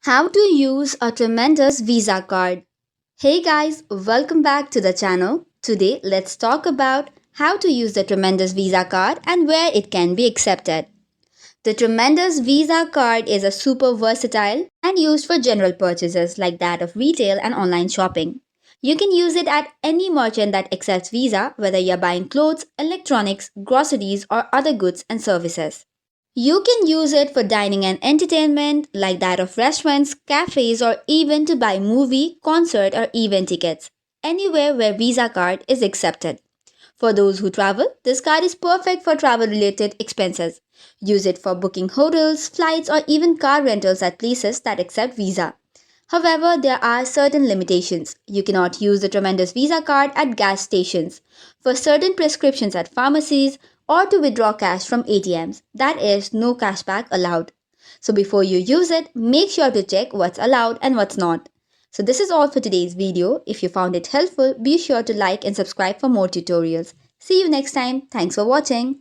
How to use a tremendous Visa card. Hey guys, welcome back to the channel. Today, let's talk about how to use the tremendous Visa card and where it can be accepted. The tremendous Visa card is a super versatile and used for general purchases like that of retail and online shopping. You can use it at any merchant that accepts Visa, whether you're buying clothes, electronics, groceries, or other goods and services. You can use it for dining and entertainment, like that of restaurants, cafes, or even to buy movie, concert, or event tickets, anywhere where Visa card is accepted. For those who travel, this card is perfect for travel related expenses. Use it for booking hotels, flights, or even car rentals at places that accept Visa. However, there are certain limitations. You cannot use the tremendous Visa card at gas stations, for certain prescriptions at pharmacies, or to withdraw cash from ATMs. That is, no cashback allowed. So before you use it, make sure to check what's allowed and what's not. So this is all for today's video. If you found it helpful, be sure to like and subscribe for more tutorials. See you next time. Thanks for watching.